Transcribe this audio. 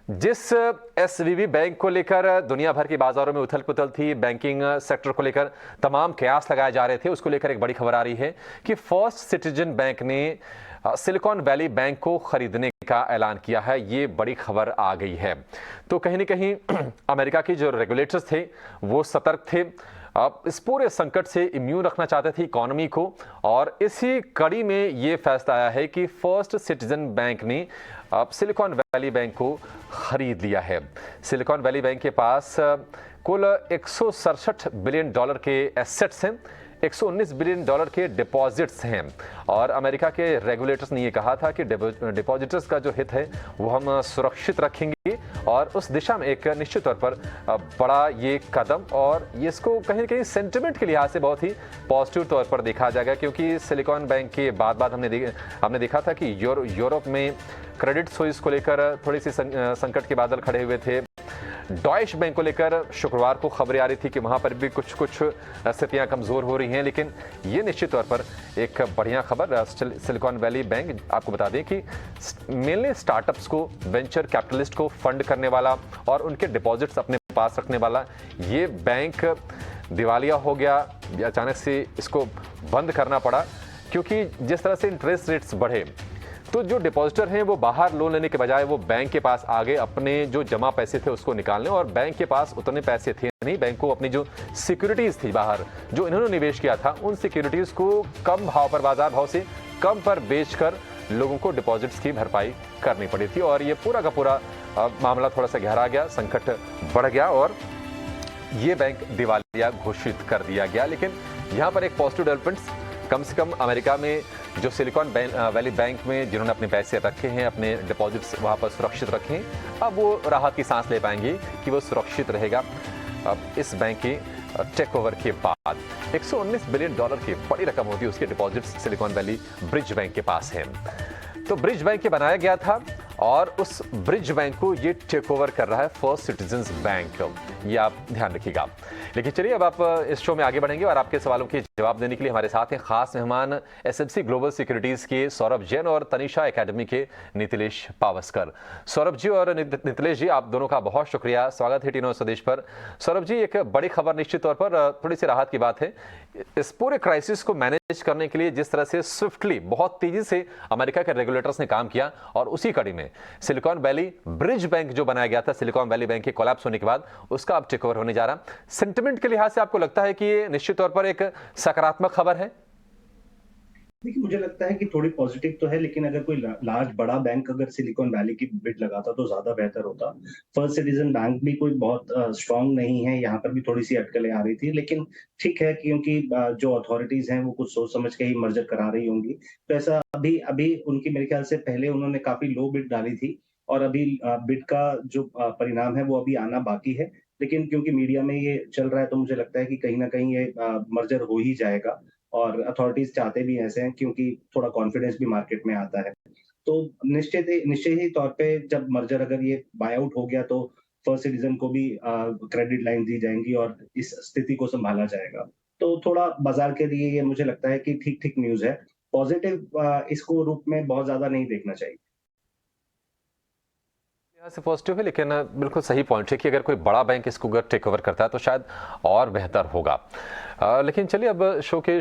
जिस SVB bank को लेकर दुनिया भर की बाजारों में उथल पुथल थी, बैंकिंग सेक्टर को लेकर तमाम कयास लगाए जा रहे थे, उसको लेकर एक बड़ी खबर आ रही है कि फर्स्ट सिटीजन बैंक ने सिलिकॉन वैली बैंक को खरीदने का ऐलान किया है। ये बड़ी खबर आ गई है। तो कहीं ना कहीं अमेरिका के जो रेगुलेटर्स थे वो सतर्क थे, अब इस पूरे संकट से इम्यून रखना चाहते थे इकोनॉमी को, और इसी कड़ी में ये फैसला आया है कि फर्स्ट सिटीजन बैंक ने अब सिलिकॉन वैली बैंक को खरीद लिया है। सिलिकॉन वैली बैंक के पास कुल 167 बिलियन डॉलर के एसेट्स हैं, 119 बिलियन डॉलर के डिपॉजिट्स हैं, और अमेरिका के रेगुलेटर्स ने ये कहा था कि डिपॉजिटर्स का जो हित है वो हम सुरक्षित रखेंगे, और उस दिशा में एक निश्चित तौर पर बड़ा ये कदम, और ये इसको कहीं ना कहीं सेंटिमेंट के लिहाज से बहुत ही पॉजिटिव तौर पर देखा जाएगा, क्योंकि सिलिकॉन बैंक के बाद हमने देखा था कि यूरोप में क्रेडिट स्विस को लेकर थोड़ी सी संकट के बादल खड़े हुए थे। डॉइश बैंक को लेकर शुक्रवार को खबरें आ रही थी कि वहां पर भी कुछ स्थितियां कमजोर हो रही हैं, लेकिन ये निश्चित तौर पर एक बढ़िया खबर। सिलिकॉन वैली बैंक, आपको बता दें कि मेनली स्टार्टअप्स को, वेंचर कैपिटलिस्ट को फंड करने वाला और उनके डिपॉजिट्स अपने पास रखने वाला ये बैंक दिवालिया हो गया। अचानक से इसको बंद करना पड़ा, क्योंकि जिस तरह से इंटरेस्ट रेट्स बढ़े तो जो डिपॉजिटर हैं वो बाहर लोन लेने के बजाय वो बैंक के पास आगे अपने जो जमा पैसे थे उसको निकालने, और बैंक के पास उतने पैसे थे नहीं। बैंक को अपनी जो सिक्योरिटीज थी बाहर, जो इन्होंने निवेश किया था, उन सिक्योरिटीज को कम भाव पर, बाजार भाव से कम पर बेचकर लोगों को डिपॉजिट्स की भरपाई करनी पड़ी थी, और ये पूरा का पूरा मामला थोड़ा सा गहरा गया, संकट बढ़ गया और ये बैंक दिवालिया घोषित कर दिया गया। लेकिन यहाँ पर एक पॉजिटिव डेवलपमेंट्स, कम से कम अमेरिका में जो सिलिकॉन वैली बैंक में जिन्होंने अपने पैसे रखे हैं, अपने डिपॉजिट्स वहाँ पर सुरक्षित रखे हैं, अब वो राहत की सांस ले पाएंगे कि वो सुरक्षित रहेगा। अब इस बैंक की टेक ओवर के बाद 119 बिलियन डॉलर की बड़ी रकम होती है, उसके deposits silicon valley bridge bank के पास हैं। तो ब्रिज बैंक ये बनाया गया था, और उस ब्रिज बैंक को ये टेक ओवर कर रहा है फर्स्ट सिटीजन्स बैंक, ये आप ध्यान रखिएगा। लेकिन चलिए अब आप इस शो में आगे बढ़ेंगे, और आपके सवालों के जवाब देने के लिए हमारे साथ हैं खास मेहमान एसएमसी ग्लोबल सिक्योरिटीज के सौरभ जैन और तनिषा एकेडमी के नीतिलेश पावस्कर। सौरभ जी और नीतिलेश जी, आप दोनों का बहुत शुक्रिया, स्वागत है टीनो स्वदेश पर। सौरभ जी, एक बड़ी खबर निश्चित तौर पर, थोड़ी सी राहत की बात है, इस पूरे क्राइसिस को मैनेज करने के लिए जिस तरह से स्विफ्टली, बहुत तेजी से अमेरिका के रेगुलेटर्स ने काम किया, और उसी कड़ी में सिलिकॉन वैली ब्रिज बैंक जो बनाया गया था सिलिकॉन वैली बैंक के कोलैप्स होने के बाद, उसका अब टेक ओवर होने जा रहा। सेंटिमेंट के लिहाज से आपको लगता है कि ये निश्चित तौर पर एक सकारात्मक खबर है? देखिए, मुझे लगता है कि थोड़ी पॉजिटिव तो है, लेकिन अगर कोई लार्ज बड़ा बैंक अगर सिलिकॉन वैली की बिड लगाता तो ज्यादा बेहतर होता। फर्स्ट सिटीजन बैंक भी कोई बहुत स्ट्रांग नहीं है, यहाँ पर भी थोड़ी सी अटकलें आ रही थी, लेकिन ठीक है, क्योंकि जो अथॉरिटीज हैं वो कुछ सोच समझ के ही मर्जर करा रही होंगी। तो ऐसा अभी अभी उनकी, मेरे ख्याल से पहले उन्होंने काफी लो बिड डाली थी, और अभी बिड का जो परिणाम है वो अभी आना बाकी है। लेकिन क्योंकि मीडिया में ये चल रहा है, तो मुझे लगता है कि कहीं ना कहीं ये मर्जर हो ही जाएगा, और अथॉरिटीज चाहते भी ऐसे हैं, क्योंकि थोड़ा कॉन्फिडेंस भी मार्केट में आता है। तो निश्चित ही तौर पे जब मर्जर अगर ये बाय आउट हो गया, तो फर्स्ट सिटीजन को भी क्रेडिट लाइन दी जाएंगी और इस स्थिति को संभाला जाएगा। तो थोड़ा बाजार के लिए ये मुझे लगता है कि ठीक ठीक न्यूज है। पॉजिटिव इसको रूप में बहुत ज्यादा नहीं देखना चाहिए। यहाँ से पॉजिटिव है, लेकिन बिल्कुल सही पॉइंट है कि अगर कोई बड़ा बैंक इसको अगर टेक ओवर करता है तो शायद और बेहतर होगा। लेकिन चलिए अब शो के